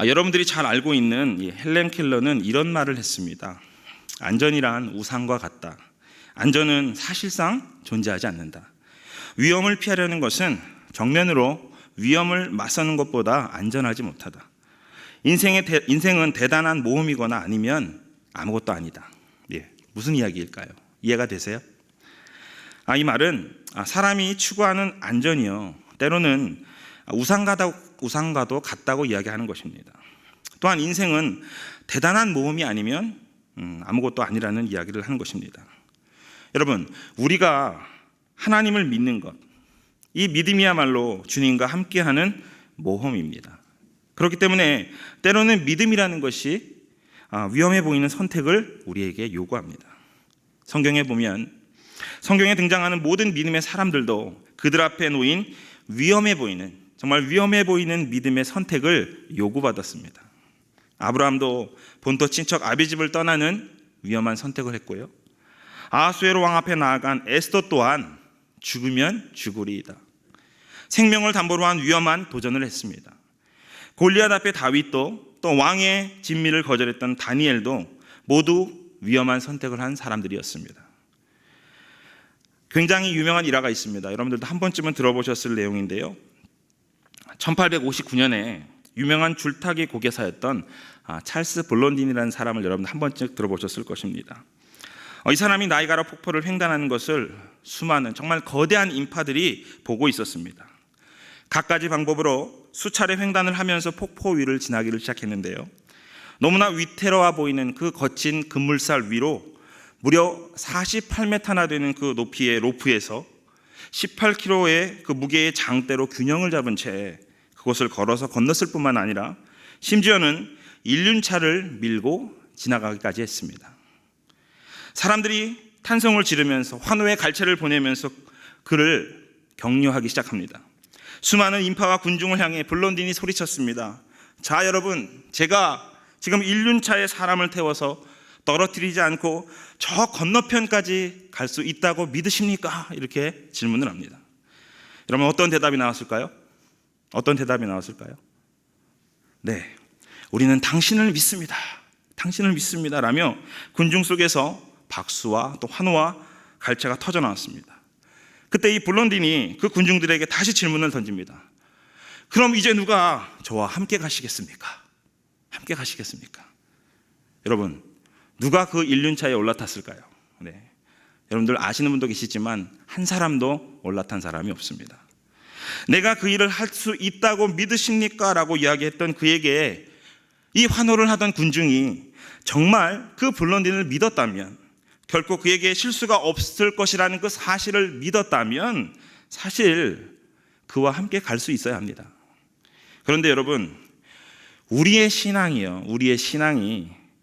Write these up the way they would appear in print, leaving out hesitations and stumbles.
여러분들이 잘 알고 있는 이 헬렌 켈러는 이런 말을 했습니다. 안전이란 우상과 같다. 안전은 사실상 존재하지 않는다. 위험을 피하려는 것은 정면으로 위험을 맞서는 것보다 안전하지 못하다. 인생은 대단한 모험이거나 아니면 아무것도 아니다. 무슨 이야기일까요? 이해가 되세요? 이 말은 사람이 추구하는 안전이요, 때로는 우상과도 같다고 이야기하는 것입니다. 또한 인생은 대단한 모험이 아니면 아무것도 아니라는 이야기를 하는 것입니다. 여러분, 우리가 하나님을 믿는 것, 이 믿음이야말로 주님과 함께하는 모험입니다. 그렇기 때문에 때로는 믿음이라는 것이 위험해 보이는 선택을 우리에게 요구합니다. 성경에 보면 성경에 등장하는 모든 믿음의 사람들도 그들 앞에 놓인 정말 위험해 보이는 믿음의 선택을 요구받았습니다. 아브라함도 본토 친척 아비집을 떠나는 위험한 선택을 했고요. 아하수에로 왕 앞에 나아간 에스더 또한 죽으면 죽으리이다. 생명을 담보로 한 위험한 도전을 했습니다. 골리앗 앞에 다윗도, 또 왕의 진미를 거절했던 다니엘도 모두 위험한 선택을 한 사람들이었습니다. 굉장히 유명한 일화가 있습니다. 여러분들도 한 번쯤은 들어보셨을 내용인데요. 1859년에 유명한 줄타기 고개사였던 찰스 블론딘이라는 사람을 여러분 한 번쯤 들어보셨을 것입니다. 이 사람이 나이가라 폭포를 횡단하는 것을 수많은 정말 거대한 인파들이 보고 있었습니다. 갖가지 방법으로 수차례 횡단을 하면서 폭포 위를 지나기를 시작했는데요. 너무나 위태로워 보이는 그 거친 급물살 위로 무려 48m나 되는 그 높이의 로프에서 18kg의 그 무게의 장대로 균형을 잡은 채 그곳을 걸어서 건넜을 뿐만 아니라 심지어는 인륜차를 밀고 지나가기까지 했습니다. 사람들이 탄성을 지르면서 환호의 갈채를 보내면서 그를 격려하기 시작합니다. 수많은 인파와 군중을 향해 블론딘이 소리쳤습니다. 자, 여러분, 제가 지금 인륜차에 사람을 태워서 떨어뜨리지 않고 저 건너편까지 갈 수 있다고 믿으십니까? 이렇게 질문을 합니다. 여러분, 어떤 대답이 나왔을까요? 네, 우리는 당신을 믿습니다. 당신을 믿습니다. 라며 군중 속에서 박수와 또 환호와 갈채가 터져 나왔습니다. 그때 이 블론딘이 그 군중들에게 다시 질문을 던집니다. 그럼 이제 누가 저와 함께 가시겠습니까? 함께 가시겠습니까? 여러분, 누가 그 인륜차에 올라탔을까요? 네, 여러분들 아시는 분도 계시지만 한 사람도 올라탄 사람이 없습니다. 내가 그 일을 할 수 있다고 믿으십니까? 라고 이야기했던 그에게 이 환호를 하던 군중이 정말 그 블론딘을 믿었다면, 결코 그에게 실수가 없을 것이라는 그 사실을 믿었다면 사실 그와 함께 갈 수 있어야 합니다. 그런데 여러분, 우리의 신앙이,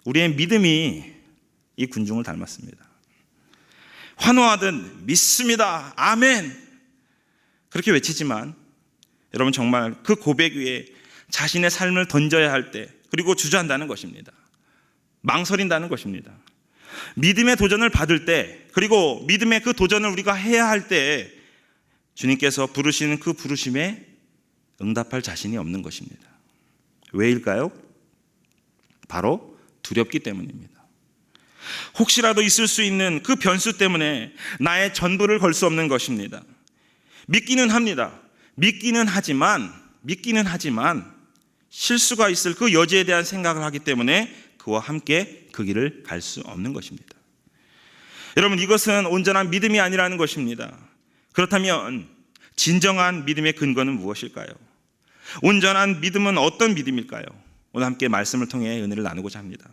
우리의 믿음이 이 군중을 닮았습니다. 환호하듯 믿습니다, 아멘, 그렇게 외치지만 여러분, 정말 그 고백 위에 자신의 삶을 던져야 할 때, 그리고 주저한다는 것입니다. 망설인다는 것입니다. 믿음의 도전을 받을 때, 그리고 믿음의 그 도전을 우리가 해야 할 때 주님께서 부르시는 그 부르심에 응답할 자신이 없는 것입니다. 왜일까요? 바로 두렵기 때문입니다. 혹시라도 있을 수 있는 그 변수 때문에 나의 전부를 걸 수 없는 것입니다. 믿기는 합니다. 믿기는 하지만 실수가 있을 그 여지에 대한 생각을 하기 때문에 그와 함께 그 길을 갈 수 없는 것입니다. 여러분, 이것은 온전한 믿음이 아니라는 것입니다. 그렇다면 진정한 믿음의 근거는 무엇일까요? 온전한 믿음은 어떤 믿음일까요? 오늘 함께 말씀을 통해 은혜를 나누고자 합니다.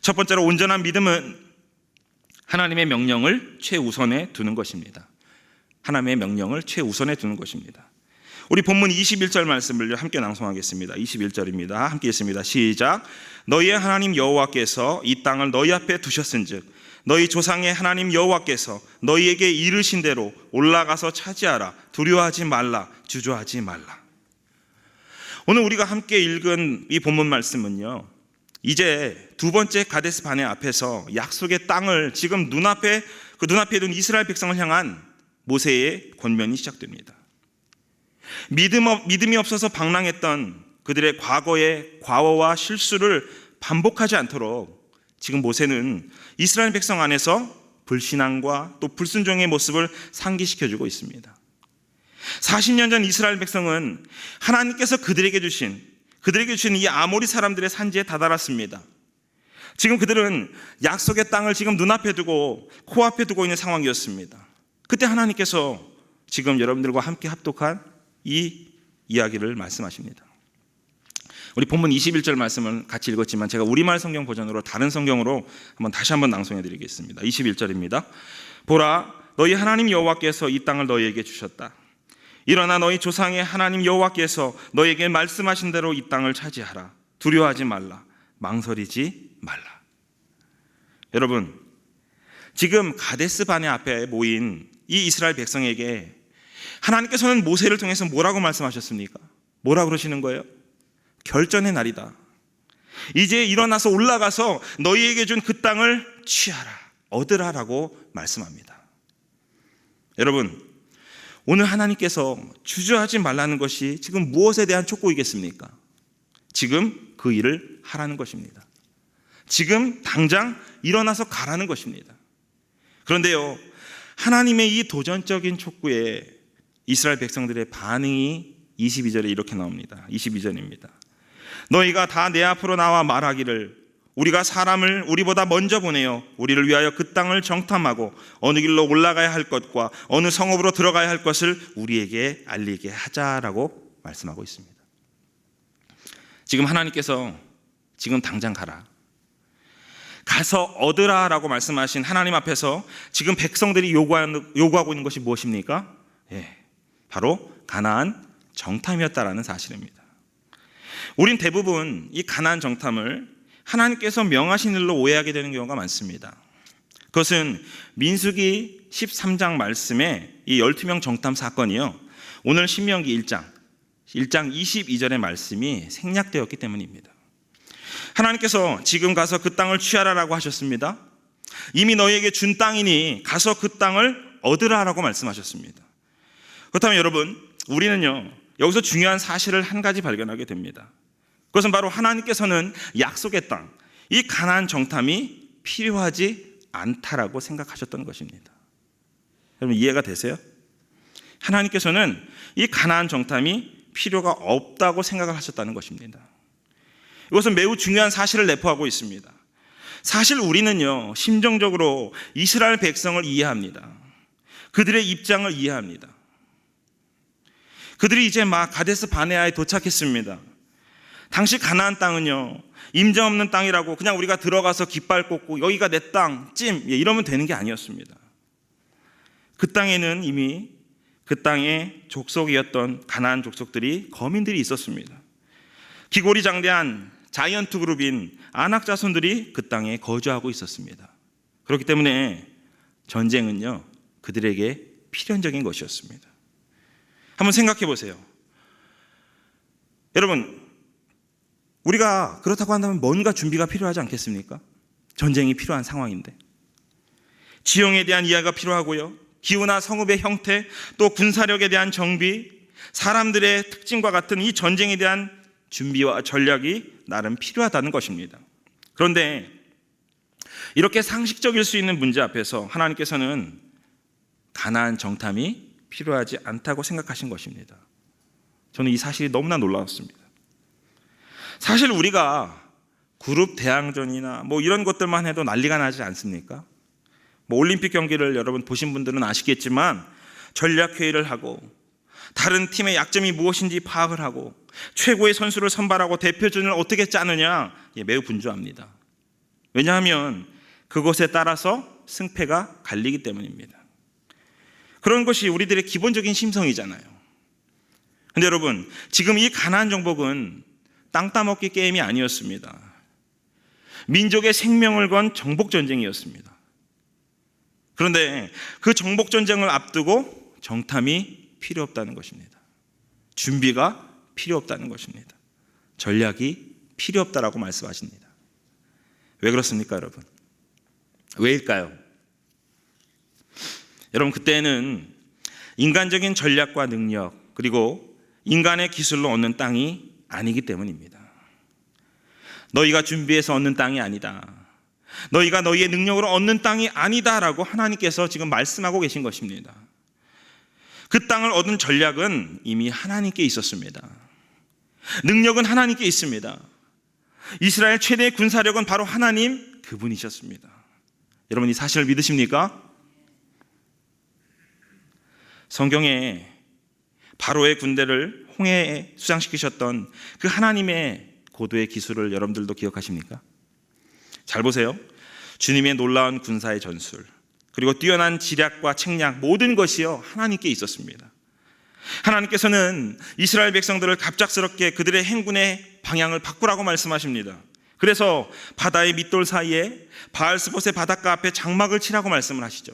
첫 번째로, 온전한 믿음은 하나님의 명령을 최우선에 두는 것입니다. 하나님의 명령을 최우선에 두는 것입니다. 우리 본문 21절 말씀을 함께 낭송하겠습니다. 21절입니다. 함께 읽습니다. 시작. 너희의 하나님 여호와께서 이 땅을 너희 앞에 두셨은즉 너희 조상의 하나님 여호와께서 너희에게 이르신 대로 올라가서 차지하라. 두려워하지 말라. 주저하지 말라. 오늘 우리가 함께 읽은 이 본문 말씀은요, 이제 두 번째 가데스 바네 앞에서 약속의 땅을 지금 눈앞에 둔 이스라엘 백성을 향한 모세의 권면이 시작됩니다. 믿음이 없어서 방랑했던 그들의 과거의 과오와 실수를 반복하지 않도록 지금 모세는 이스라엘 백성 안에서 불신앙과 또 불순종의 모습을 상기시켜주고 있습니다. 40년 전 이스라엘 백성은 하나님께서 그들에게 주신 이 아모리 사람들의 산지에 다다랐습니다. 지금 그들은 약속의 땅을 지금 눈앞에 두고 코앞에 두고 있는 상황이었습니다. 그때 하나님께서 지금 여러분들과 함께 합독한 이 이야기를 말씀하십니다. 우리 본문 21절 말씀을 같이 읽었지만 제가 우리말 성경 버전으로 다른 성경으로 다시 한번 낭송해 드리겠습니다. 21절입니다. 보라, 너희 하나님 여호와께서 이 땅을 너희에게 주셨다. 일어나 너희 조상의 하나님 여호와께서 너희에게 말씀하신 대로 이 땅을 차지하라. 두려워하지 말라. 망설이지 말라. 여러분, 지금 가데스 바네 앞에 모인 이 이스라엘 백성에게 하나님께서는 모세를 통해서 뭐라고 말씀하셨습니까? 뭐라고 그러시는 거예요? 결전의 날이다. 이제 일어나서 올라가서 너희에게 준 그 땅을 취하라, 얻으라라고 말씀합니다. 여러분, 오늘 하나님께서 주저하지 말라는 것이 지금 무엇에 대한 촉구이겠습니까? 지금 그 일을 하라는 것입니다. 지금 당장 일어나서 가라는 것입니다. 그런데요, 하나님의 이 도전적인 촉구에 이스라엘 백성들의 반응이 22절에 이렇게 나옵니다. 22절입니다. 너희가 다 내 앞으로 나와 말하기를 우리가 사람을 우리보다 먼저 보내어 우리를 위하여 그 땅을 정탐하고 어느 길로 올라가야 할 것과 어느 성읍으로 들어가야 할 것을 우리에게 알리게 하자라고 말씀하고 있습니다. 지금 하나님께서 지금 당장 가서 얻으라라고 말씀하신 하나님 앞에서 지금 백성들이 요구하고 있는 것이 무엇입니까? 바로 가나안 정탐이었다라는 사실입니다. 우린 대부분 이 가나안 정탐을 하나님께서 명하신 일로 오해하게 되는 경우가 많습니다. 그것은 민수기 13장 말씀에 이 12명 정탐 사건이요, 오늘 신명기 1장 22절의 말씀이 생략되었기 때문입니다. 하나님께서 지금 가서 그 땅을 취하라라고 하셨습니다. 이미 너희에게 준 땅이니 가서 그 땅을 얻으라라고 말씀하셨습니다. 그렇다면 여러분, 우리는요, 여기서 중요한 사실을 한 가지 발견하게 됩니다. 그것은 바로 하나님께서는 약속의 땅, 이 가나안 정탐이 필요하지 않다라고 생각하셨던 것입니다. 여러분, 이해가 되세요? 하나님께서는 이 가나안 정탐이 필요가 없다고 생각을 하셨다는 것입니다. 이것은 매우 중요한 사실을 내포하고 있습니다. 사실 우리는요, 심정적으로 이스라엘 백성을 이해합니다. 그들의 입장을 이해합니다. 그들이 이제 막 가데스 바네아에 도착했습니다. 당시 가나안 땅은요, 임자 없는 땅이라고 그냥 우리가 들어가서 깃발 꽂고 여기가 내 땅, 이러면 되는 게 아니었습니다. 그 땅에는 이미 그 땅의 족속이었던 가나안 족속들이, 거민들이 있었습니다. 기골이장대한 자이언트 그룹인 아낙 자손들이 그 땅에 거주하고 있었습니다. 그렇기 때문에 전쟁은요, 그들에게 필연적인 것이었습니다. 한번 생각해 보세요. 여러분, 우리가 그렇다고 한다면 뭔가 준비가 필요하지 않겠습니까? 전쟁이 필요한 상황인데. 지형에 대한 이해가 필요하고요, 기후나 성읍의 형태, 또 군사력에 대한 정비, 사람들의 특징과 같은 이 전쟁에 대한 준비와 전략이 나름 필요하다는 것입니다. 그런데 이렇게 상식적일 수 있는 문제 앞에서 하나님께서는 가나안 정탐이 필요하지 않다고 생각하신 것입니다. 저는 이 사실이 너무나 놀라웠습니다. 사실 우리가 그룹 대항전이나 이런 것들만 해도 난리가 나지 않습니까? 올림픽 경기를 여러분 보신 분들은 아시겠지만 전략회의를 하고 다른 팀의 약점이 무엇인지 파악을 하고 최고의 선수를 선발하고 대표전을 어떻게 짜느냐, 매우 분주합니다. 왜냐하면 그것에 따라서 승패가 갈리기 때문입니다. 그런 것이 우리들의 기본적인 심성이잖아요. 그런데 여러분, 지금 이 가나안 정복은 땅 따먹기 게임이 아니었습니다. 민족의 생명을 건 정복전쟁이었습니다. 그런데 그 정복전쟁을 앞두고 정탐이 필요 없다는 것입니다. 준비가 필요 없다는 것입니다. 전략이 필요 없다라고 말씀하십니다. 왜 그렇습니까, 여러분? 왜일까요? 여러분, 그때는 인간적인 전략과 능력, 그리고 인간의 기술로 얻는 땅이 아니기 때문입니다. 너희가 준비해서 얻는 땅이 아니다. 너희가 너희의 능력으로 얻는 땅이 아니다라고 하나님께서 지금 말씀하고 계신 것입니다. 그 땅을 얻은 전략은 이미 하나님께 있었습니다. 능력은 하나님께 있습니다. 이스라엘 최대의 군사력은 바로 하나님 그분이셨습니다. 여러분, 이 사실을 믿으십니까? 성경에 바로의 군대를 홍해에 수장시키셨던 그 하나님의 고도의 기술을 여러분들도 기억하십니까? 잘 보세요. 주님의 놀라운 군사의 전술, 그리고 뛰어난 지략과 책략, 모든 것이요 하나님께 있었습니다. 하나님께서는 이스라엘 백성들을 갑작스럽게 그들의 행군의 방향을 바꾸라고 말씀하십니다. 그래서 바다의 밑돌 사이에 바알스봇의 바닷가 앞에 장막을 치라고 말씀을 하시죠.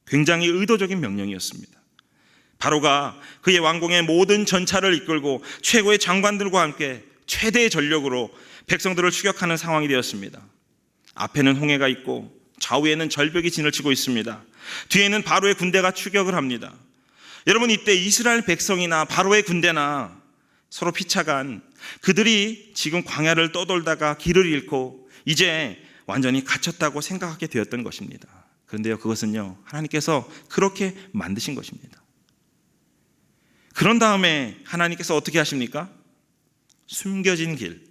굉장히 의도적인 명령이었습니다. 바로가 그의 왕궁의 모든 전차를 이끌고 최고의 장관들과 함께 최대의 전력으로 백성들을 추격하는 상황이 되었습니다. 앞에는 홍해가 있고 좌우에는 절벽이 진을 치고 있습니다. 뒤에는 바로의 군대가 추격을 합니다. 여러분, 이때 이스라엘 백성이나 바로의 군대나 서로 피차간 그들이 지금 광야를 떠돌다가 길을 잃고 이제 완전히 갇혔다고 생각하게 되었던 것입니다. 그런데요, 그것은요 하나님께서 그렇게 만드신 것입니다. 그런 다음에 하나님께서 어떻게 하십니까? 숨겨진 길,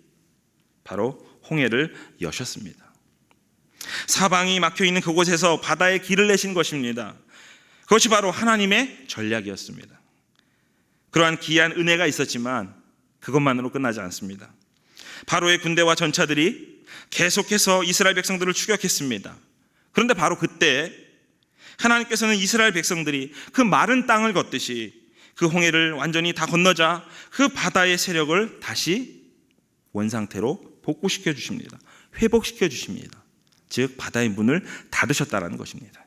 바로 홍해를 여셨습니다. 사방이 막혀있는 그곳에서 바다에 길을 내신 것입니다. 그것이 바로 하나님의 전략이었습니다. 그러한 귀한 은혜가 있었지만 그것만으로 끝나지 않습니다. 바로의 군대와 전차들이 계속해서 이스라엘 백성들을 추격했습니다. 그런데 바로 그때 하나님께서는 이스라엘 백성들이 그 마른 땅을 걷듯이 그 홍해를 완전히 다 건너자 그 바다의 세력을 다시 원상태로 복구시켜 주십니다. 회복시켜 주십니다. 즉 바다의 문을 닫으셨다는 것입니다.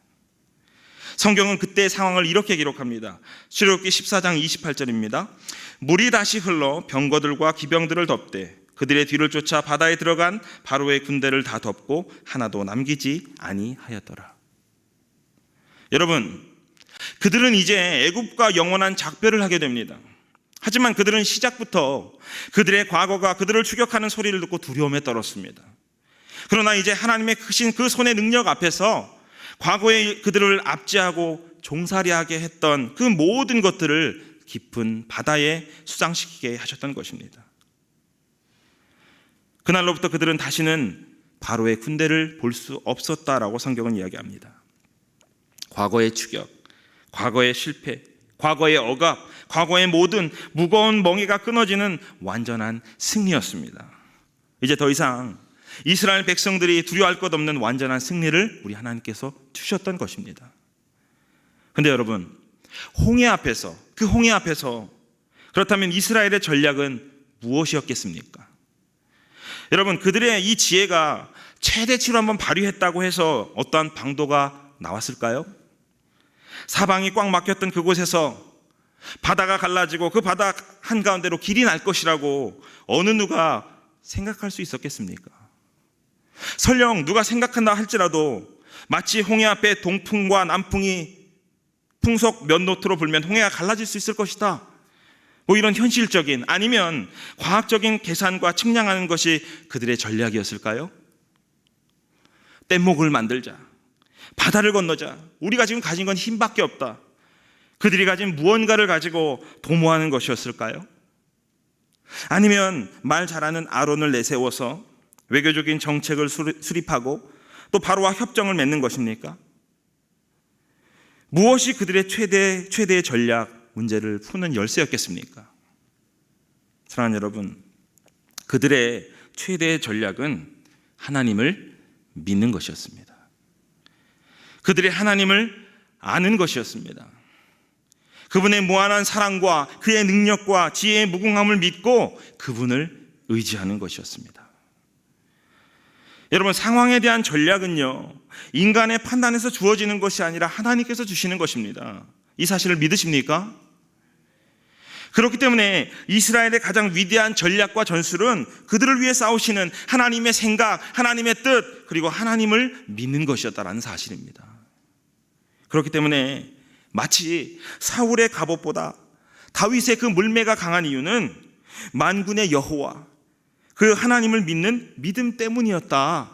성경은 그때의 상황을 이렇게 기록합니다. 출애굽기 14장 28절입니다. 물이 다시 흘러 병거들과 기병들을 덮되 그들의 뒤를 쫓아 바다에 들어간 바로의 군대를 다 덮고 하나도 남기지 아니하였더라. 여러분, 그들은 이제 애굽과 영원한 작별을 하게 됩니다. 하지만 그들은 시작부터 그들의 과거가 그들을 추격하는 소리를 듣고 두려움에 떨었습니다. 그러나 이제 하나님의 크신 그 손의 능력 앞에서 과거에 그들을 압제하고 종살이하게 했던 그 모든 것들을 깊은 바다에 수장시키게 하셨던 것입니다. 그날로부터 그들은 다시는 바로의 군대를 볼 수 없었다라고 성경은 이야기합니다. 과거의 추격, 과거의 실패, 과거의 억압, 과거의 모든 무거운 멍에가 끊어지는 완전한 승리였습니다. 이제 더 이상 이스라엘 백성들이 두려워할 것 없는 완전한 승리를 우리 하나님께서 주셨던 것입니다. 그런데 여러분, 홍해 앞에서, 그 홍해 앞에서 그렇다면 이스라엘의 전략은 무엇이었겠습니까? 여러분, 그들의 이 지혜가 최대치로 한번 발휘했다고 해서 어떠한 방도가 나왔을까요? 사방이 꽉 막혔던 그곳에서 바다가 갈라지고 그 바다 한가운데로 길이 날 것이라고 어느 누가 생각할 수 있었겠습니까? 설령 누가 생각한다 할지라도 마치 홍해 앞에 동풍과 남풍이 풍속 몇 노트로 불면 홍해가 갈라질 수 있을 것이다, 뭐 이런 현실적인 아니면 과학적인 계산과 측량하는 것이 그들의 전략이었을까요? 뗏목을 만들자, 바다를 건너자, 우리가 지금 가진 건 힘밖에 없다, 그들이 가진 무언가를 가지고 도모하는 것이었을까요? 아니면 말 잘하는 아론을 내세워서 외교적인 정책을 수립하고 또 바로와 협정을 맺는 것입니까? 무엇이 그들의 최대의 전략, 문제를 푸는 열쇠였겠습니까? 사랑하는 여러분, 그들의 최대의 전략은 하나님을 믿는 것이었습니다. 그들의 하나님을 아는 것이었습니다. 그분의 무한한 사랑과 그의 능력과 지혜의 무궁함을 믿고 그분을 의지하는 것이었습니다. 여러분, 상황에 대한 전략은요, 인간의 판단에서 주어지는 것이 아니라 하나님께서 주시는 것입니다. 이 사실을 믿으십니까? 그렇기 때문에 이스라엘의 가장 위대한 전략과 전술은 그들을 위해 싸우시는 하나님의 생각, 하나님의 뜻, 그리고 하나님을 믿는 것이었다는 사실입니다. 그렇기 때문에 마치 사울의 갑옷보다 다윗의 그 물매가 강한 이유는 만군의 여호와, 그 하나님을 믿는 믿음 때문이었다.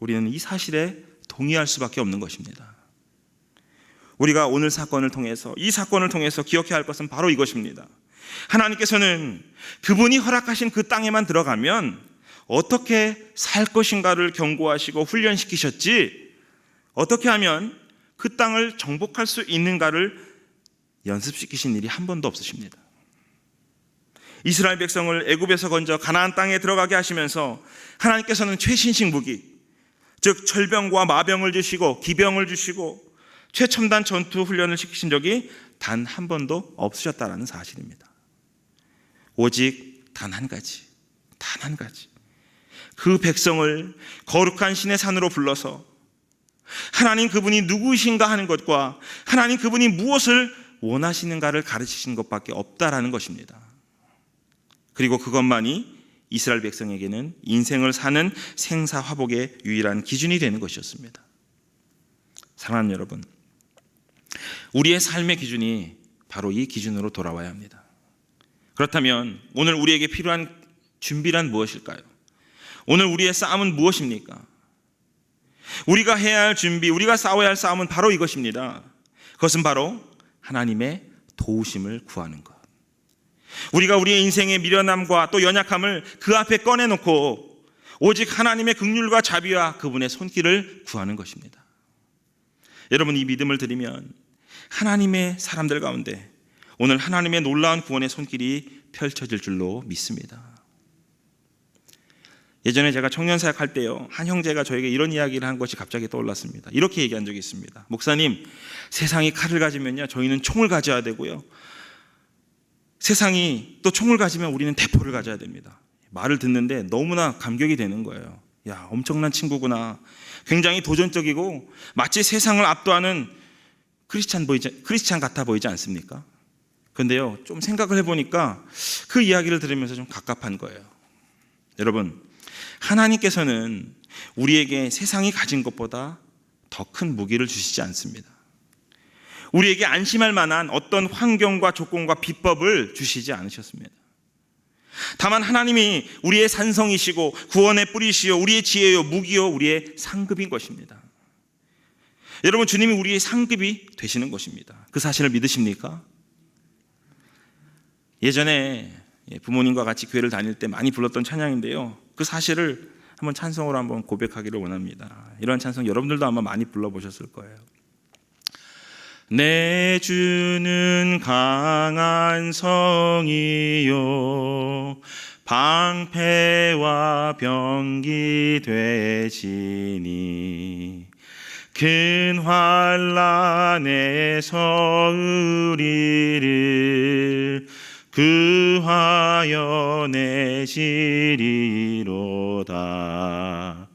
우리는 이 사실에 동의할 수밖에 없는 것입니다. 우리가 오늘 사건을 통해서, 이 사건을 통해서 기억해야 할 것은 바로 이것입니다. 하나님께서는 그분이 허락하신 그 땅에만 들어가면 어떻게 살 것인가를 경고하시고 훈련시키셨지, 어떻게 하면 그 땅을 정복할 수 있는가를 연습시키신 일이 한 번도 없으십니다. 이스라엘 백성을 애굽에서 건져 가나안 땅에 들어가게 하시면서 하나님께서는 최신식 무기, 즉 철병과 마병을 주시고 기병을 주시고 최첨단 전투 훈련을 시키신 적이 단 한 번도 없으셨다는 사실입니다. 오직 단 한 가지, 그 백성을 거룩한 신의 산으로 불러서 하나님 그분이 누구이신가 하는 것과 하나님 그분이 무엇을 원하시는가를 가르치신 것밖에 없다라는 것입니다. 그리고 그것만이 이스라엘 백성에게는 인생을 사는 생사화복의 유일한 기준이 되는 것이었습니다. 사랑하는 여러분, 우리의 삶의 기준이 바로 이 기준으로 돌아와야 합니다. 그렇다면 오늘 우리에게 필요한 준비란 무엇일까요? 오늘 우리의 싸움은 무엇입니까? 우리가 해야 할 준비, 우리가 싸워야 할 싸움은 바로 이것입니다. 그것은 바로 하나님의 도우심을 구하는 것. 우리가 우리의 인생의 미련함과 또 연약함을 그 앞에 꺼내놓고 오직 하나님의 긍휼과 자비와 그분의 손길을 구하는 것입니다. 여러분, 이 믿음을 드리면 하나님의 사람들 가운데 오늘 하나님의 놀라운 구원의 손길이 펼쳐질 줄로 믿습니다. 예전에 제가 청년사역 할 때요, 한 형제가 저에게 이런 이야기를 한 것이 갑자기 떠올랐습니다. 이렇게 얘기한 적이 있습니다. 목사님, 세상이 칼을 가지면요, 저희는 총을 가져야 되고요, 세상이 또 총을 가지면 우리는 대포를 가져야 됩니다. 말을 듣는데 너무나 감격이 되는 거예요. 야, 엄청난 친구구나. 굉장히 도전적이고 마치 세상을 압도하는 크리스찬 같아 보이지 않습니까? 그런데요, 좀 생각을 해보니까 그 이야기를 들으면서 좀 갑갑한 거예요. 여러분, 하나님께서는 우리에게 세상이 가진 것보다 더 큰 무기를 주시지 않습니다. 우리에게 안심할 만한 어떤 환경과 조건과 비법을 주시지 않으셨습니다. 다만 하나님이 우리의 산성이시고 구원의 뿌리시요, 우리의 지혜요, 무기요, 우리의 상급인 것입니다. 여러분, 주님이 우리의 상급이 되시는 것입니다. 그 사실을 믿으십니까? 예전에 부모님과 같이 교회를 다닐 때 많이 불렀던 찬양인데요, 그 사실을 한번 찬송으로 한번 고백하기를 원합니다. 이런 찬송 여러분들도 아마 많이 불러보셨을 거예요. 내 주는 강한 성이요, 방패와 병기 되시니 큰 환난에서 우리를 구하여 내시리로다.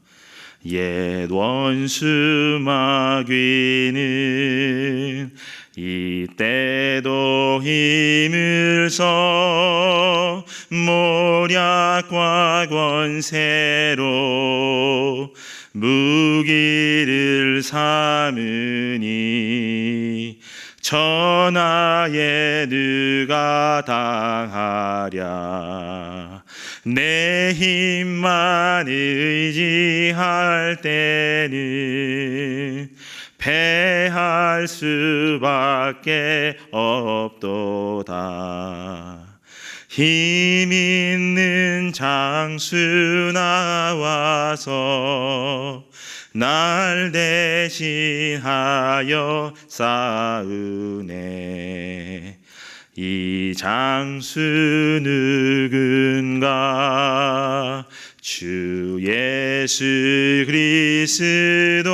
옛 원수 마귀는 이때도 힘을 써 모략과 권세로 무기를 삼으니 천하에 누가 당하랴. 내 힘만 의지할 때는 패할 수밖에 없도다. 힘 있는 장수 나와서 날 대신하여 싸우네. 이 장수 누군가? 주 예수 그리스도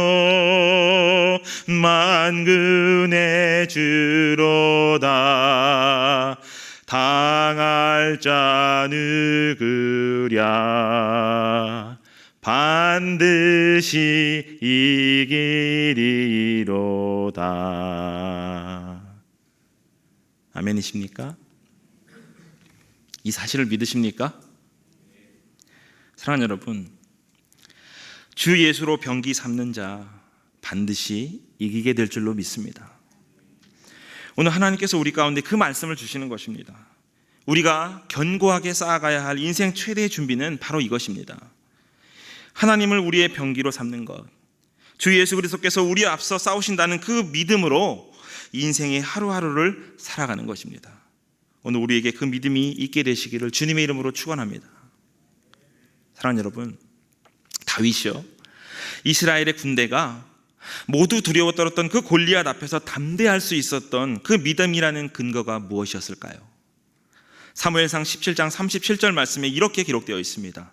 만군의 주로다. 당할 자 누구랴? 반드시 이기리로다. 아멘이십니까? 이 사실을 믿으십니까? 사랑하는 여러분, 주 예수로 병기 삼는 자 반드시 이기게 될 줄로 믿습니다. 오늘 하나님께서 우리 가운데 그 말씀을 주시는 것입니다. 우리가 견고하게 쌓아가야 할 인생 최대의 준비는 바로 이것입니다. 하나님을 우리의 병기로 삼는 것, 주 예수 그리스도께서 우리 앞서 싸우신다는 그 믿음으로 인생의 하루하루를 살아가는 것입니다. 오늘 우리에게 그 믿음이 있게 되시기를 주님의 이름으로 축원합니다. 사랑하는 여러분, 다윗이요, 이스라엘의 군대가 모두 두려워 떨었던 그 골리앗 앞에서 담대할 수 있었던 그 믿음이라는 근거가 무엇이었을까요? 사무엘상 17장 37절 말씀에 이렇게 기록되어 있습니다.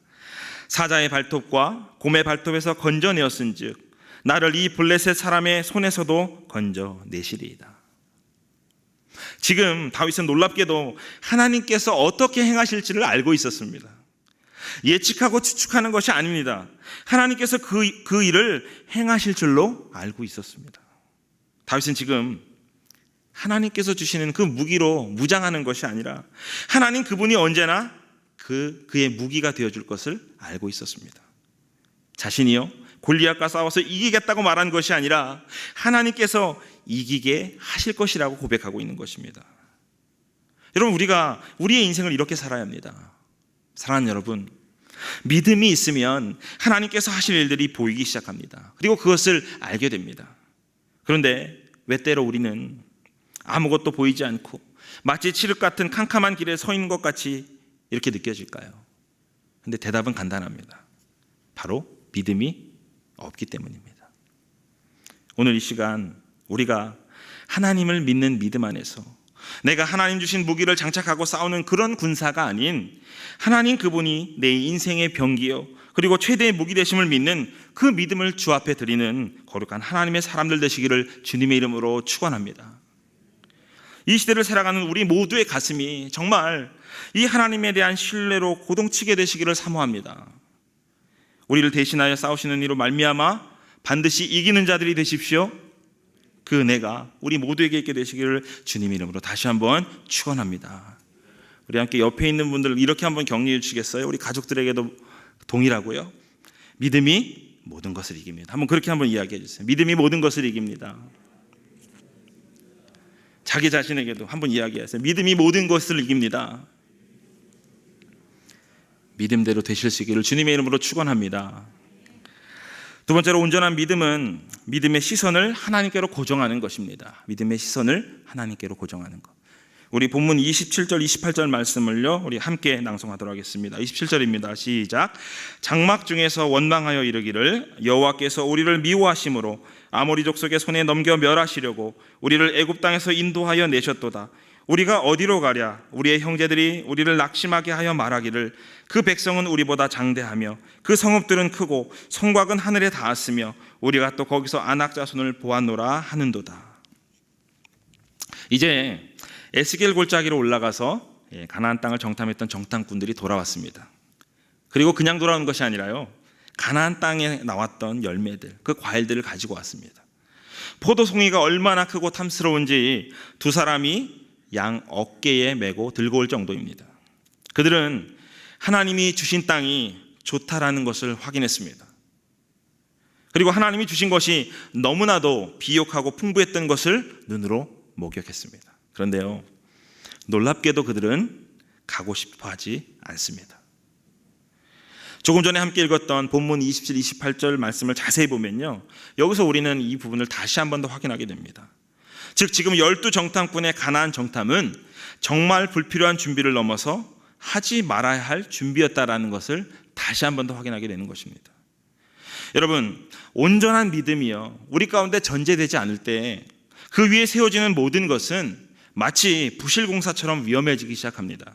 사자의 발톱과 곰의 발톱에서 건져내었은즉 나를 이 블레셋 사람의 손에서도 건져내시리이다. 지금 다윗은 놀랍게도 하나님께서 어떻게 행하실지를 알고 있었습니다. 예측하고 추측하는 것이 아닙니다. 하나님께서 그 일을 행하실 줄로 알고 있었습니다. 다윗은 지금 하나님께서 주시는 그 무기로 무장하는 것이 아니라 하나님 그분이 언제나 그의 무기가 되어줄 것을 알고 있었습니다. 자신이요 골리앗과 싸워서 이기겠다고 말한 것이 아니라 하나님께서 이기게 하실 것이라고 고백하고 있는 것입니다. 여러분, 우리가 우리의 인생을 이렇게 살아야 합니다. 사랑하는 여러분, 믿음이 있으면 하나님께서 하실 일들이 보이기 시작합니다. 그리고 그것을 알게 됩니다. 그런데 왜 때로 우리는 아무것도 보이지 않고 마치 칠흑 같은 캄캄한 길에 서 있는 것 같이 이렇게 느껴질까요? 근데 대답은 간단합니다. 바로 믿음이 없기 때문입니다. 오늘 이 시간 우리가 하나님을 믿는 믿음 안에서 내가 하나님 주신 무기를 장착하고 싸우는 그런 군사가 아닌 하나님 그분이 내 인생의 병기요 그리고 최대의 무기 되심을 믿는 그 믿음을 주 앞에 드리는 거룩한 하나님의 사람들 되시기를 주님의 이름으로 축원합니다. 이 시대를 살아가는 우리 모두의 가슴이 정말 이 하나님에 대한 신뢰로 고동치게 되시기를 사모합니다. 우리를 대신하여 싸우시는 이로 말미암아 반드시 이기는 자들이 되십시오. 그 은혜가 우리 모두에게 있게 되시기를 주님 이름으로 다시 한번 축원합니다. 우리 함께 옆에 있는 분들 이렇게 한번 격려해 주시겠어요? 우리 가족들에게도 동일하고요. 믿음이 모든 것을 이깁니다. 한번 그렇게 한번 이야기해 주세요. 믿음이 모든 것을 이깁니다. 자기 자신에게도 한번 이야기하세요. 믿음이 모든 것을 이깁니다. 믿음대로 되실 수 있기를 주님의 이름으로 축원합니다. 두 번째로, 온전한 믿음은 믿음의 시선을 하나님께로 고정하는 것입니다. 믿음의 시선을 하나님께로 고정하는 것. 우리 본문 27절 28절 말씀을요 우리 함께 낭송하도록 하겠습니다. 27절입니다. 시작. 장막 중에서 원망하여 이르기를 여호와께서 우리를 미워하심으로 아모리 족속의 손에 넘겨 멸하시려고 우리를 애굽 땅에서 인도하여 내셨도다. 우리가 어디로 가랴? 우리의 형제들이 우리를 낙심하게 하여 말하기를 그 백성은 우리보다 장대하며 그 성읍들은 크고 성곽은 하늘에 닿았으며 우리가 또 거기서 아낙 자손을 보았노라 하는도다. 이제 에스겔 골짜기로 올라가서 가나안 땅을 정탐했던 정탐꾼들이 돌아왔습니다. 그리고 그냥 돌아온 것이 아니라요, 가나안 땅에 나왔던 열매들, 그 과일들을 가지고 왔습니다. 포도송이가 얼마나 크고 탐스러운지 두 사람이 양 어깨에 메고 들고 올 정도입니다. 그들은 하나님이 주신 땅이 좋다라는 것을 확인했습니다. 그리고 하나님이 주신 것이 너무나도 비옥하고 풍부했던 것을 눈으로 목격했습니다. 그런데요, 놀랍게도 그들은 가고 싶어 하지 않습니다. 조금 전에 함께 읽었던 본문 27, 28절 말씀을 자세히 보면요, 여기서 우리는 이 부분을 다시 한 번 더 확인하게 됩니다. 즉 지금 12정탐꾼의 가나안 정탐은 정말 불필요한 준비를 넘어서 하지 말아야 할 준비였다라는 것을 다시 한 번 더 확인하게 되는 것입니다. 여러분, 온전한 믿음이요 우리 가운데 전제되지 않을 때 그 위에 세워지는 모든 것은 마치 부실공사처럼 위험해지기 시작합니다.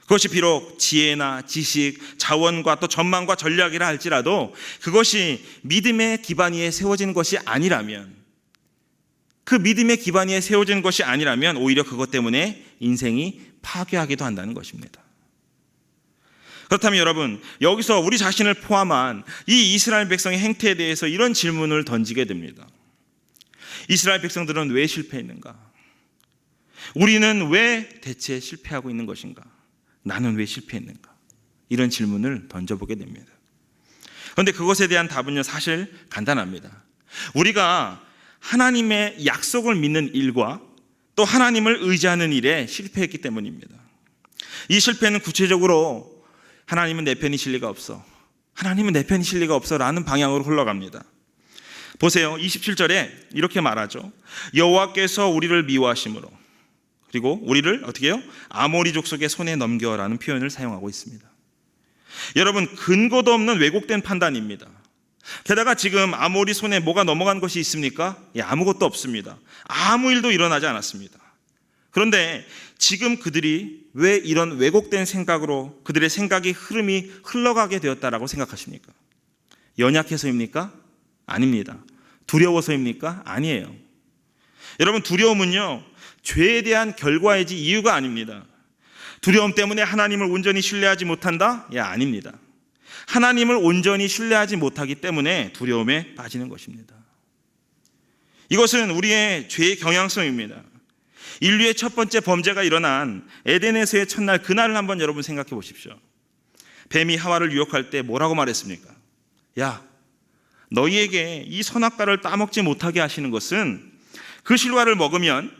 그것이 비록 지혜나 지식, 자원과 또 전망과 전략이라 할지라도 그것이 믿음의 기반 위에 세워진 것이 아니라면, 그 믿음의 기반 위에 세워진 것이 아니라면 오히려 그것 때문에 인생이 파괴하기도 한다는 것입니다. 그렇다면 여러분, 여기서 우리 자신을 포함한 이 이스라엘 백성의 행태에 대해서 이런 질문을 던지게 됩니다. 이스라엘 백성들은 왜 실패했는가? 우리는 왜 대체 실패하고 있는 것인가? 나는 왜 실패했는가? 이런 질문을 던져보게 됩니다. 그런데 그것에 대한 답은요 사실 간단합니다. 우리가 하나님의 약속을 믿는 일과 또 하나님을 의지하는 일에 실패했기 때문입니다. 이 실패는 구체적으로 하나님은 내 편이실 리가 없어, 하나님은 내 편이실 리가 없어 라는 방향으로 흘러갑니다. 보세요. 27절에 이렇게 말하죠. 여호와께서 우리를 미워하심으로, 그리고 우리를 어떻게 해요? 아모리 족속의 손에 넘겨라는 표현을 사용하고 있습니다. 여러분, 근거도 없는 왜곡된 판단입니다. 게다가 지금 아모리 손에 뭐가 넘어간 것이 있습니까? 아무것도 없습니다. 아무 일도 일어나지 않았습니다. 그런데 지금 그들이 왜 이런 왜곡된 생각으로 그들의 생각의 흐름이 흘러가게 되었다라고 생각하십니까? 연약해서입니까? 아닙니다. 두려워서입니까? 아니에요. 여러분, 두려움은요, 죄에 대한 결과이지 이유가 아닙니다. 두려움 때문에 하나님을 온전히 신뢰하지 못한다? 아닙니다. 하나님을 온전히 신뢰하지 못하기 때문에 두려움에 빠지는 것입니다. 이것은 우리의 죄의 경향성입니다. 인류의 첫 번째 범죄가 일어난 에덴에서의 첫날, 그날을 한번 여러분 생각해 보십시오. 뱀이 하와를 유혹할 때 뭐라고 말했습니까? 야, 너희에게 이 선악과를 따먹지 못하게 하시는 것은 그 실과를 먹으면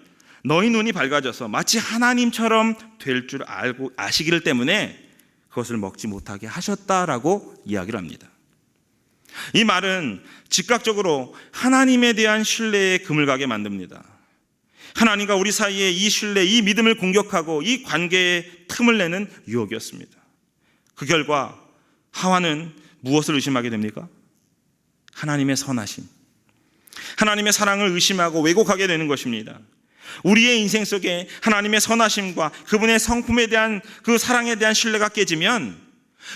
너희 눈이 밝아져서 마치 하나님처럼 될 줄 알고 아시기를 때문에 그것을 먹지 못하게 하셨다라고 이야기를 합니다. 이 말은 즉각적으로 하나님에 대한 신뢰에 금을 가게 만듭니다. 하나님과 우리 사이에 이 신뢰, 이 믿음을 공격하고 이 관계에 틈을 내는 유혹이었습니다. 그 결과 하와는 무엇을 의심하게 됩니까? 하나님의 선하심, 하나님의 사랑을 의심하고 왜곡하게 되는 것입니다. 우리의 인생 속에 하나님의 선하심과 그분의 성품에 대한 그 사랑에 대한 신뢰가 깨지면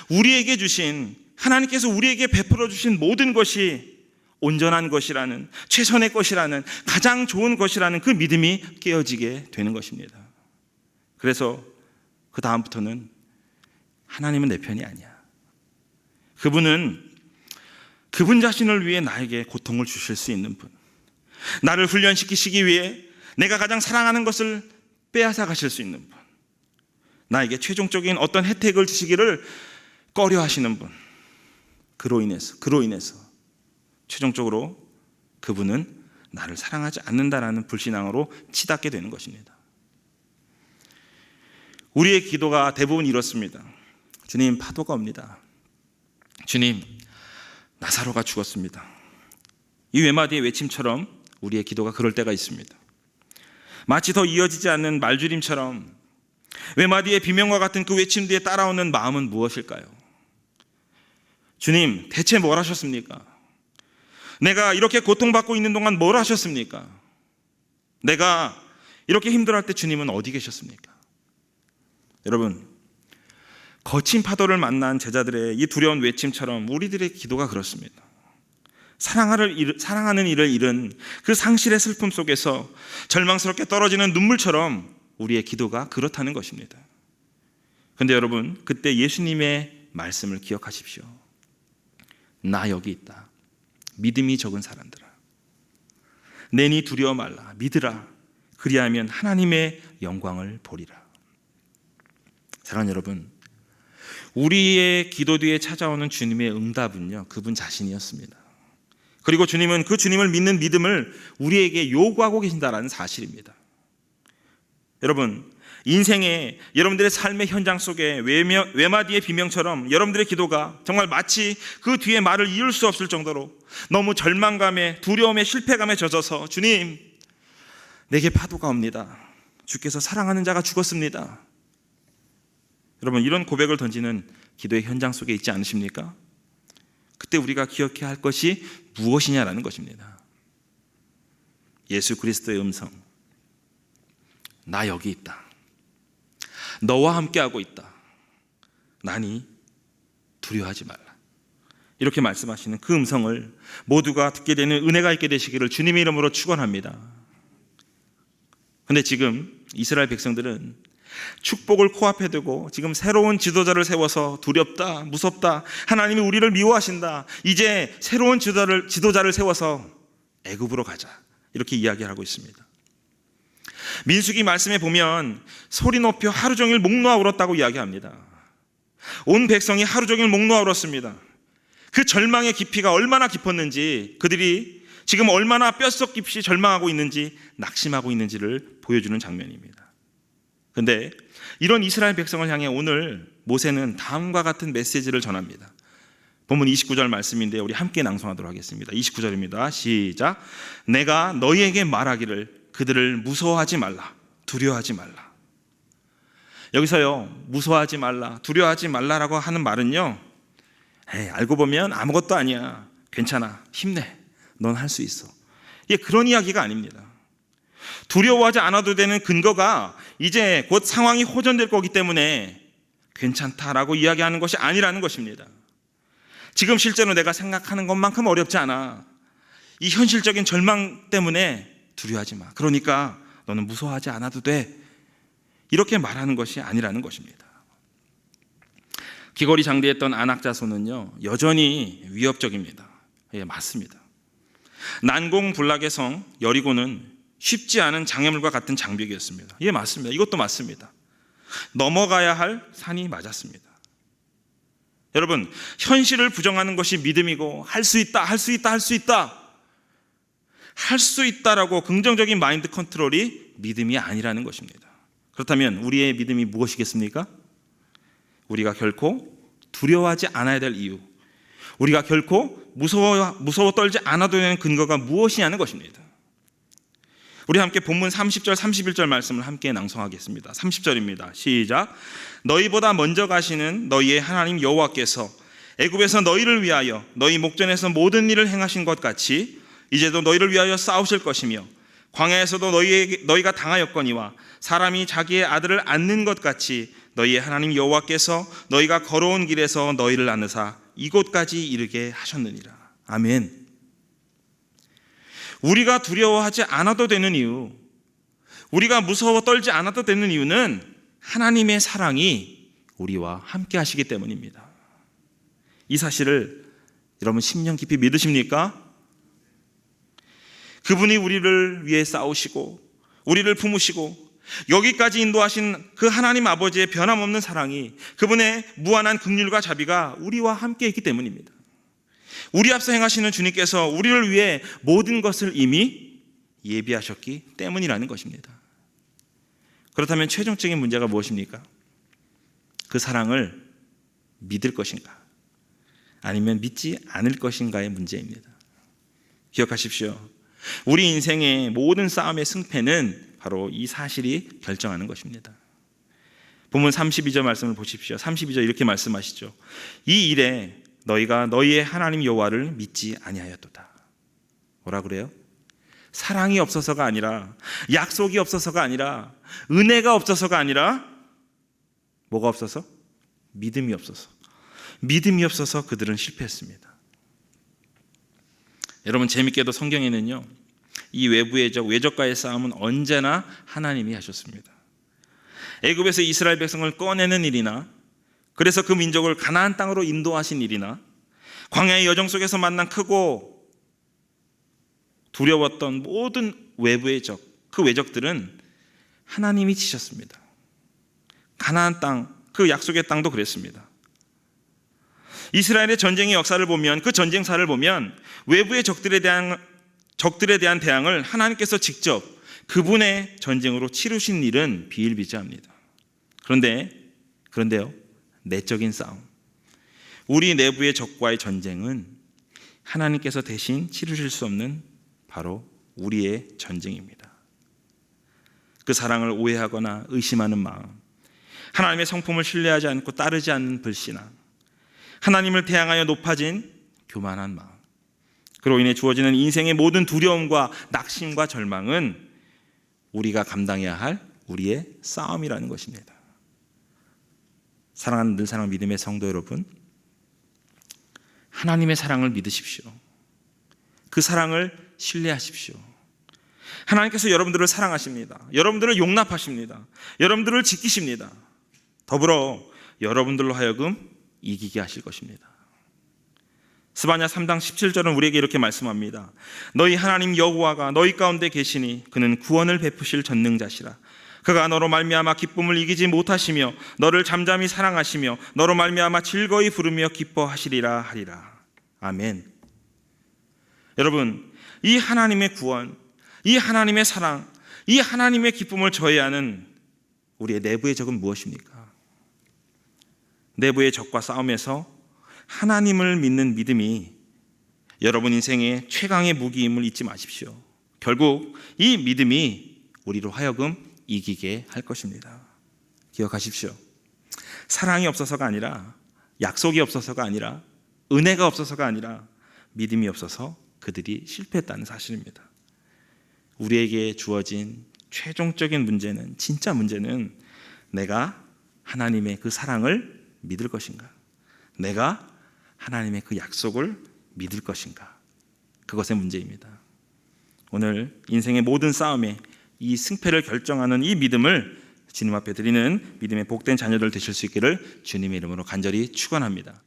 우리에게 주신, 하나님께서 우리에게 베풀어 주신 모든 것이 온전한 것이라는, 최선의 것이라는, 가장 좋은 것이라는 그 믿음이 깨어지게 되는 것입니다. 그래서 그 다음부터는 하나님은 내 편이 아니야. 그분은 그분 자신을 위해 나에게 고통을 주실 수 있는 분, 나를 훈련시키시기 위해 내가 가장 사랑하는 것을 빼앗아 가실 수 있는 분, 나에게 최종적인 어떤 혜택을 주시기를 꺼려 하시는 분, 그로 인해서 최종적으로 그분은 나를 사랑하지 않는다라는 불신앙으로 치닫게 되는 것입니다. 우리의 기도가 대부분 이렇습니다. 주님, 파도가 옵니다. 주님, 나사로가 죽었습니다. 이 외마디의 외침처럼 우리의 기도가 그럴 때가 있습니다. 마치 더 이어지지 않는 말주림처럼 외마디의 비명과 같은 그 외침 뒤에 따라오는 마음은 무엇일까요? 주님, 대체 뭘 하셨습니까? 내가 이렇게 고통받고 있는 동안 뭘 하셨습니까? 내가 이렇게 힘들어할 때 주님은 어디 계셨습니까? 여러분, 거친 파도를 만난 제자들의 이 두려운 외침처럼 우리들의 기도가 그렇습니다. 사랑하는 이를 잃은 그 상실의 슬픔 속에서 절망스럽게 떨어지는 눈물처럼 우리의 기도가 그렇다는 것입니다. 그런데 여러분, 그때 예수님의 말씀을 기억하십시오. 나 여기 있다. 믿음이 적은 사람들아, 내니 두려워 말라. 믿으라. 그리하면 하나님의 영광을 보리라. 사랑하는 여러분, 우리의 기도 뒤에 찾아오는 주님의 응답은요, 그분 자신이었습니다. 그리고 주님은 그 주님을 믿는 믿음을 우리에게 요구하고 계신다는 사실입니다. 여러분, 인생의 여러분들의 삶의 현장 속에 외마디의 비명처럼 여러분들의 기도가 정말 마치 그 뒤에 말을 이을 수 없을 정도로 너무 절망감에, 두려움에, 실패감에 젖어서 주님, 내게 파도가 옵니다. 주께서 사랑하는 자가 죽었습니다. 여러분, 이런 고백을 던지는 기도의 현장 속에 있지 않으십니까? 그때 우리가 기억해야 할 것이 무엇이냐라는 것입니다. 예수 그리스도의 음성, 나 여기 있다. 너와 함께하고 있다. 나니 두려워하지 말라. 이렇게 말씀하시는 그 음성을 모두가 듣게 되는 은혜가 있게 되시기를 주님의 이름으로 축원합니다. 그런데 지금 이스라엘 백성들은 축복을 코앞에 두고 지금 새로운 지도자를 세워서 두렵다, 무섭다, 하나님이 우리를 미워하신다, 이제 새로운 지도자를 세워서 애굽으로 가자, 이렇게 이야기하고 있습니다. 민수기 말씀에 보면 소리 높여 하루 종일 목 놓아 울었다고 이야기합니다. 온 백성이 하루 종일 목 놓아 울었습니다. 그 절망의 깊이가 얼마나 깊었는지, 그들이 지금 얼마나 뼛속 깊이 절망하고 있는지, 낙심하고 있는지를 보여주는 장면입니다. 근데 이런 이스라엘 백성을 향해 오늘 모세는 다음과 같은 메시지를 전합니다. 본문 29절 말씀인데 우리 함께 낭송하도록 하겠습니다. 29절입니다. 시작. 내가 너희에게 말하기를 그들을 무서워하지 말라, 두려워하지 말라. 여기서요, 무서워하지 말라, 두려워하지 말라라고 하는 말은요, 알고 보면 아무것도 아니야, 괜찮아, 힘내, 넌 할 수 있어. 이게 그런 이야기가 아닙니다. 두려워하지 않아도 되는 근거가 이제 곧 상황이 호전될 거기 때문에 괜찮다라고 이야기하는 것이 아니라는 것입니다. 지금 실제로 내가 생각하는 것만큼 어렵지 않아. 이 현실적인 절망 때문에 두려워하지 마. 그러니까 너는 무서워하지 않아도 돼. 이렇게 말하는 것이 아니라는 것입니다. 기골이 장대했던 아낙 자손은요, 여전히 위협적입니다. 예, 맞습니다. 난공불락의 성 여리고는 쉽지 않은 장애물과 같은 장벽이었습니다. 예, 맞습니다. 이것도 맞습니다. 넘어가야 할 산이 맞았습니다. 여러분, 현실을 부정하는 것이 믿음이고 할 수 있다, 할 수 있다, 할 수 있다, 할 수 있다라고 긍정적인 마인드 컨트롤이 믿음이 아니라는 것입니다. 그렇다면 우리의 믿음이 무엇이겠습니까? 우리가 결코 두려워하지 않아야 될 이유, 우리가 결코 무서워 떨지 않아도 되는 근거가 무엇이냐는 것입니다. 우리 함께 본문 30절 31절 말씀을 함께 낭송하겠습니다. 30절입니다. 시작. 너희보다 먼저 가시는 너희의 하나님 여호와께서 애굽에서 너희를 위하여 너희 목전에서 모든 일을 행하신 것 같이 이제도 너희를 위하여 싸우실 것이며 광야에서도 너희가 당하였거니와 사람이 자기의 아들을 안는 것 같이 너희의 하나님 여호와께서 너희가 걸어온 길에서 너희를 안으사 이곳까지 이르게 하셨느니라. 아멘. 우리가 두려워하지 않아도 되는 이유, 우리가 무서워 떨지 않아도 되는 이유는 하나님의 사랑이 우리와 함께 하시기 때문입니다. 이 사실을 여러분 심령 깊이 믿으십니까? 그분이 우리를 위해 싸우시고 우리를 품으시고 여기까지 인도하신 그 하나님 아버지의 변함없는 사랑이, 그분의 무한한 긍휼과 자비가 우리와 함께 있기 때문입니다. 우리 앞서 행하시는 주님께서 우리를 위해 모든 것을 이미 예비하셨기 때문이라는 것입니다. 그렇다면 최종적인 문제가 무엇입니까? 그 사랑을 믿을 것인가, 아니면 믿지 않을 것인가의 문제입니다. 기억하십시오. 우리 인생의 모든 싸움의 승패는 바로 이 사실이 결정하는 것입니다. 본문 32절 말씀을 보십시오. 32절 이렇게 말씀하시죠. 이 일에 너희가 너희의 하나님 여호와를 믿지 아니하였도다. 뭐라 그래요? 사랑이 없어서가 아니라, 약속이 없어서가 아니라, 은혜가 없어서가 아니라, 뭐가 없어서? 믿음이 없어서. 믿음이 없어서 그들은 실패했습니다. 여러분, 재밌게도 성경에는요, 이 외부의 적, 외적과의 싸움은 언제나 하나님이 하셨습니다. 애굽에서 이스라엘 백성을 꺼내는 일이나, 그래서 그 민족을 가나안 땅으로 인도하신 일이나, 광야의 여정 속에서 만난 크고 두려웠던 모든 외부의 적, 그 외적들은 하나님이 치셨습니다. 가나안 땅, 그 약속의 땅도 그랬습니다. 이스라엘의 전쟁의 역사를 보면, 그 전쟁사를 보면 외부의 적들에 대한 대항을 하나님께서 직접 그분의 전쟁으로 치르신 일은 비일비재합니다. 그런데요, 내적인 싸움, 우리 내부의 적과의 전쟁은 하나님께서 대신 치르실 수 없는 바로 우리의 전쟁입니다. 그 사랑을 오해하거나 의심하는 마음, 하나님의 성품을 신뢰하지 않고 따르지 않는 불신앙, 하나님을 대항하여 높아진 교만한 마음, 그로 인해 주어지는 인생의 모든 두려움과 낙심과 절망은 우리가 감당해야 할 우리의 싸움이라는 것입니다. 사랑하는 늘사랑 믿음의 성도 여러분, 하나님의 사랑을 믿으십시오. 그 사랑을 신뢰하십시오. 하나님께서 여러분들을 사랑하십니다. 여러분들을 용납하십니다. 여러분들을 지키십니다. 더불어 여러분들로 하여금 이기게 하실 것입니다. 스바냐 3장 17절은 우리에게 이렇게 말씀합니다. 너희 하나님 여호와가 너희 가운데 계시니 그는 구원을 베푸실 전능자시라. 그가 너로 말미암아 기쁨을 이기지 못하시며 너를 잠잠히 사랑하시며 너로 말미암아 즐거이 부르며 기뻐하시리라 하리라. 아멘. 여러분, 이 하나님의 구원, 이 하나님의 사랑, 이 하나님의 기쁨을 저해하는 우리의 내부의 적은 무엇입니까? 내부의 적과 싸움에서 하나님을 믿는 믿음이 여러분 인생의 최강의 무기임을 잊지 마십시오. 결국 이 믿음이 우리로 하여금 이기게 할 것입니다. 기억하십시오. 사랑이 없어서가 아니라, 약속이 없어서가 아니라, 은혜가 없어서가 아니라 믿음이 없어서 그들이 실패했다는 사실입니다. 우리에게 주어진 최종적인 문제는, 진짜 문제는 내가 하나님의 그 사랑을 믿을 것인가, 내가 하나님의 그 약속을 믿을 것인가, 그것의 문제입니다. 오늘 인생의 모든 싸움에 이 승패를 결정하는 이 믿음을 주님 앞에 드리는 믿음의 복된 자녀들 되실 수 있기를 주님의 이름으로 간절히 축원합니다.